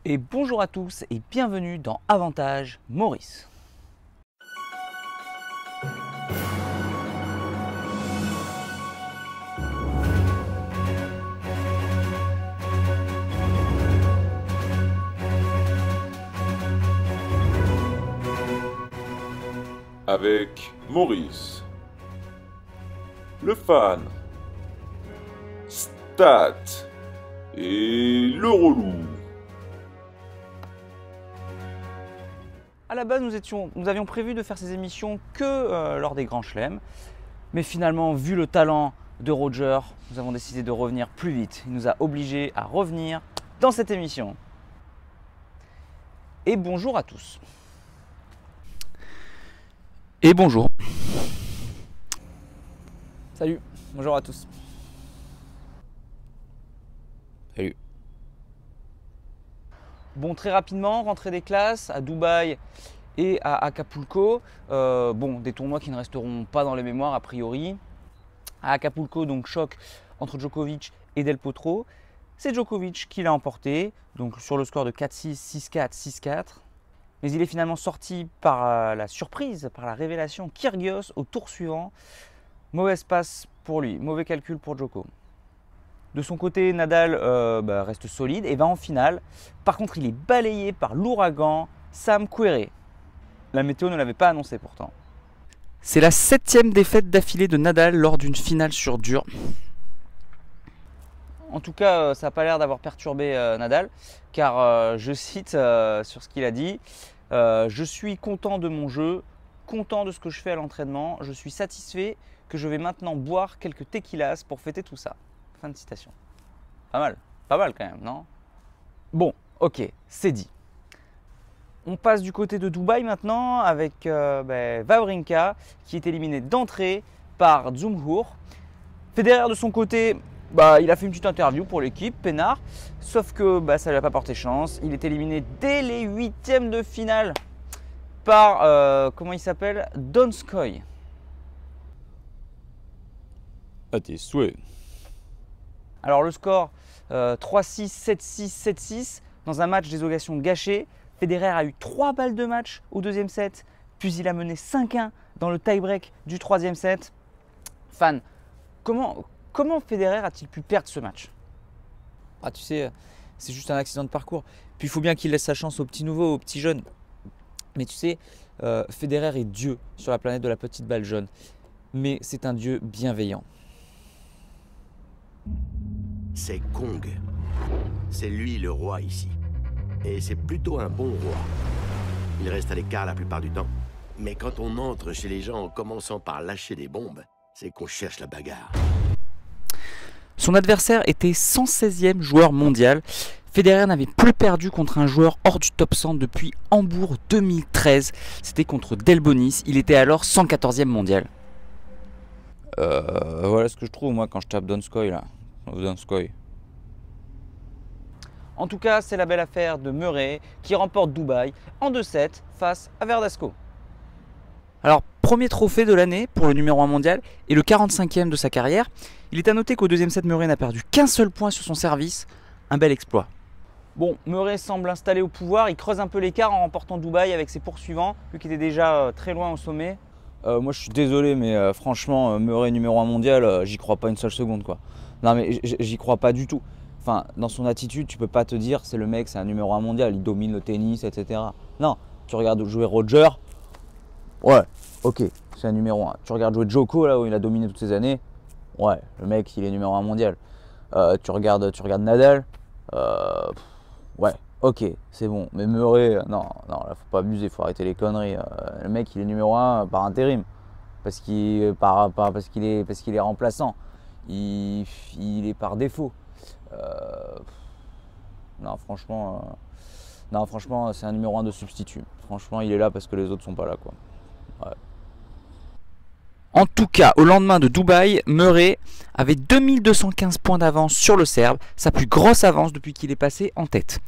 Et bonjour à tous et bienvenue dans Avantage Maurice. Avec Maurice, le fan, Stat et le relou. À la base, nous avions prévu de faire ces émissions que lors des grands chelems. Mais finalement, vu le talent de Roger, nous avons décidé de revenir plus vite. Il nous a obligés à revenir dans cette émission. Et bonjour à tous. Et bonjour. Salut, bonjour à tous. Salut. Bon, très rapidement, rentrée des classes à Dubaï et à Acapulco. Bon, des tournois qui ne resteront pas dans les mémoires a priori. À Acapulco, donc choc entre Djokovic et Del Potro. C'est Djokovic qui l'a emporté, donc sur le score de 4-6, 6-4, 6-4. Mais il est finalement sorti par la surprise, par la révélation Kyrgios au tour suivant. Mauvaise passe pour lui, mauvais calcul pour Djoko. De son côté, Nadal reste solide et va en finale. Par contre, il est balayé par l'ouragan Sam Querrey. La météo ne l'avait pas annoncé pourtant. C'est la 7e défaite d'affilée de Nadal lors d'une finale sur dur. En tout cas, ça n'a pas l'air d'avoir perturbé Nadal, car je cite sur ce qu'il a dit. Je suis content de mon jeu, content de ce que je fais à l'entraînement. Je suis satisfait que je vais maintenant boire quelques tequilas pour fêter tout ça. Fin de citation. Pas mal quand même, non? Bon, ok, c'est dit. On passe du côté de Dubaï maintenant avec Wawrinka qui est éliminé d'entrée par Dzumhur. Federer de son côté, il a fait une petite interview pour l'équipe, peinard, sauf que ça ne lui a pas porté chance. Il est éliminé dès les 8e de finale par, comment il s'appelle, Donskoy. À tes souhaits. Alors le score 3-6, 7-6, 7-6 dans un match des occasions gâchées. Federer a eu 3 balles de match au deuxième set, puis il a mené 5-1 dans le tie-break du troisième set. Fan, comment Federer a-t-il pu perdre ce match? Tu sais, c'est juste un accident de parcours. Puis il faut bien qu'il laisse sa chance aux petits nouveaux, aux petits jeunes. Mais tu sais, Federer est Dieu sur la planète de la petite balle jaune. Mais c'est un Dieu bienveillant. C'est Kong. C'est lui le roi ici. Et c'est plutôt un bon roi. Il reste à l'écart la plupart du temps. Mais quand on entre chez les gens en commençant par lâcher des bombes, c'est qu'on cherche la bagarre. Son adversaire était 116e joueur mondial. Federer n'avait plus perdu contre un joueur hors du top 100 depuis Hambourg 2013. C'était contre Delbonis. Il était alors 114e mondial. Voilà ce que je trouve moi quand je tape Donskoy là. Donskoy. En tout cas, c'est la belle affaire de Murray qui remporte Dubaï en 2-7 face à Verdasco. Alors, premier trophée de l'année pour le numéro 1 mondial et le 45e de sa carrière. Il est à noter qu'au deuxième set, Murray n'a perdu qu'un seul point sur son service. Un bel exploit. Bon, Murray semble installé au pouvoir. Il creuse un peu l'écart en remportant Dubaï avec ses poursuivants, lui qui était déjà très loin au sommet. Moi, je suis désolé, mais franchement, Murray numéro 1 mondial, j'y crois pas une seule seconde, quoi. Non, mais j'y crois pas du tout. Enfin, dans son attitude, tu peux pas te dire c'est le mec, c'est un numéro 1 mondial, il domine le tennis, etc. Non, tu regardes jouer Roger, ouais, ok, c'est un numéro 1. Tu regardes jouer Djoko, là où il a dominé toutes ces années, ouais, le mec, il est numéro 1 mondial. Tu regardes Nadal, ouais, ok, c'est bon. Mais Murray, non, là, faut pas abuser, faut arrêter les conneries. Le mec, il est numéro 1 par intérim, parce qu'il est remplaçant. Il est par défaut. Non, franchement, c'est un numéro 1 de substitut. Franchement, il est là parce que les autres sont pas là, quoi. Ouais. En tout cas, au lendemain de Dubaï, Murray avait 2215 points d'avance sur le Serbe, sa plus grosse avance depuis qu'il est passé en tête.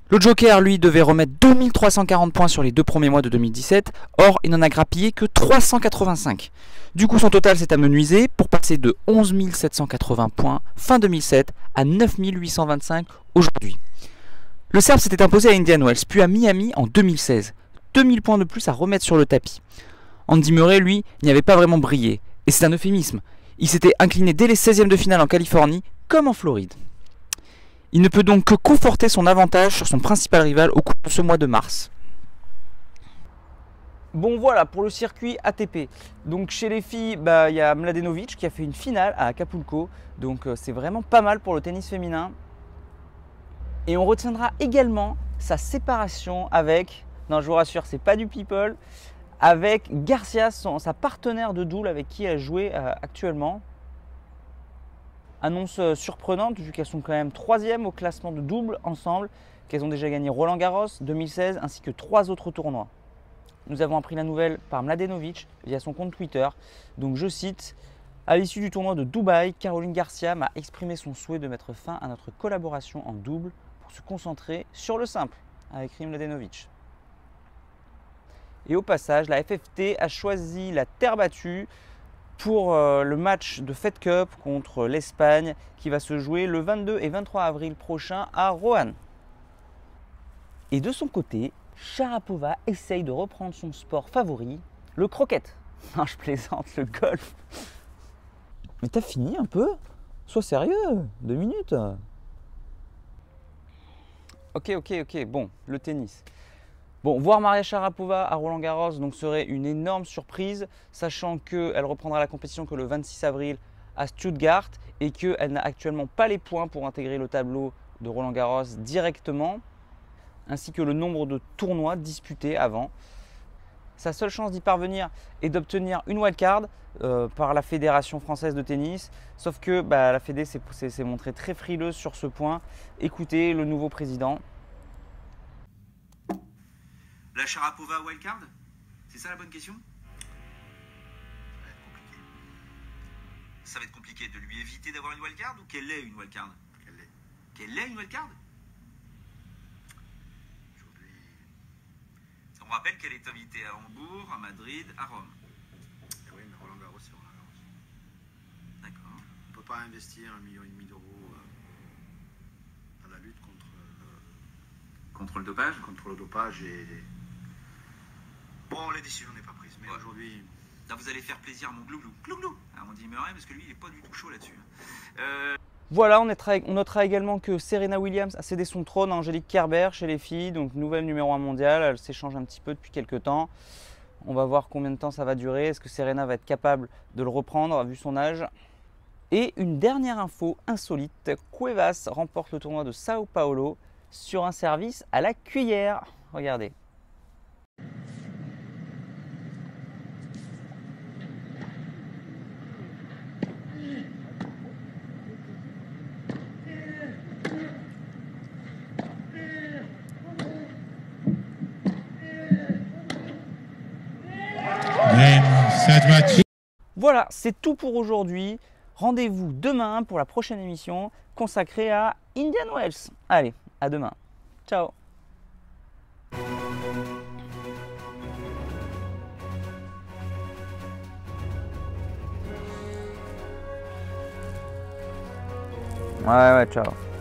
Le Joker, lui, devait remettre 2340 points sur les 2 premiers mois de 2017, or il n'en a grappillé que 385. Du coup, son total s'est amenuisé pour passer de 11 780 points fin 2007 à 9 825 aujourd'hui. Le Serbe s'était imposé à Indian Wells, puis à Miami en 2016. 2000 points de plus à remettre sur le tapis. Andy Murray, lui, n'y avait pas vraiment brillé. Et c'est un euphémisme. Il s'était incliné dès les 16e de finale en Californie, comme en Floride. Il ne peut donc que conforter son avantage sur son principal rival au cours de ce mois de mars. Bon voilà pour le circuit ATP. Donc chez les filles, il y a Mladenovic qui a fait une finale à Acapulco. Donc c'est vraiment pas mal pour le tennis féminin. Et on retiendra également sa séparation avec, non je vous rassure c'est pas du people, avec Garcia, sa partenaire de double avec qui elle jouait actuellement. Annonce surprenante vu qu'elles sont quand même 3e au classement de double ensemble, qu'elles ont déjà gagné Roland Garros 2016 ainsi que 3 autres tournois. Nous avons appris la nouvelle par Mladenovic via son compte Twitter. Donc je cite: à l'issue du tournoi de Dubaï, Caroline Garcia m'a exprimé son souhait de mettre fin à notre collaboration en double pour se concentrer sur le simple, a écrit Mladenovic. Et au passage, la FFT a choisi la terre battue pour le match de Fed Cup contre l'Espagne qui va se jouer le 22 et 23 avril prochain à Roanne. Et de son côté, Sharapova essaye de reprendre son sport favori, le croquet. Non, je plaisante, le golf. Mais t'as fini un peu? Sois sérieux, 2 minutes. Ok, bon, le tennis. Bon, voir Maria Sharapova à Roland Garros donc, serait une énorme surprise, sachant qu'elle reprendra la compétition que le 26 avril à Stuttgart et qu'elle n'a actuellement pas les points pour intégrer le tableau de Roland Garros directement, ainsi que le nombre de tournois disputés avant. Sa seule chance d'y parvenir est d'obtenir une wildcard par la Fédération française de tennis, sauf que la Fédé s'est montrée très frileuse sur ce point. Écoutez le nouveau président. La Sharapova wildcard? C'est ça la bonne question? Ça va être compliqué de lui éviter d'avoir une wildcard ou qu'elle ait une wildcard? Qu'elle ait une wildcard? Aujourd'hui. On rappelle qu'elle est invitée à Hambourg, à Madrid, à Rome. Oui, mais Roland Garros, c'est Roland Garros. D'accord. On ne peut pas investir 1,5 million d'euros dans la lutte Contre le dopage? contre le dopage et... Bon, la décision n'est pas prise, mais Ouais. aujourd'hui... Là, vous allez faire plaisir à mon glouglou. Glouglou! Alors, on dit Murray parce que lui, il n'est pas du tout chaud là-dessus. Voilà, on notera également que Serena Williams a cédé son trône à Angélique Kerber chez les filles, donc nouvelle numéro 1 mondiale. Elle s'échange un petit peu depuis quelques temps. On va voir combien de temps ça va durer. Est-ce que Serena va être capable de le reprendre vu son âge? Et une dernière info insolite, Cuevas remporte le tournoi de Sao Paulo sur un service à la cuillère. Regardez. Voilà, c'est tout pour aujourd'hui. Rendez-vous demain pour la prochaine émission consacrée à Indian Wells. Allez, à demain. Ciao. Ouais, ciao.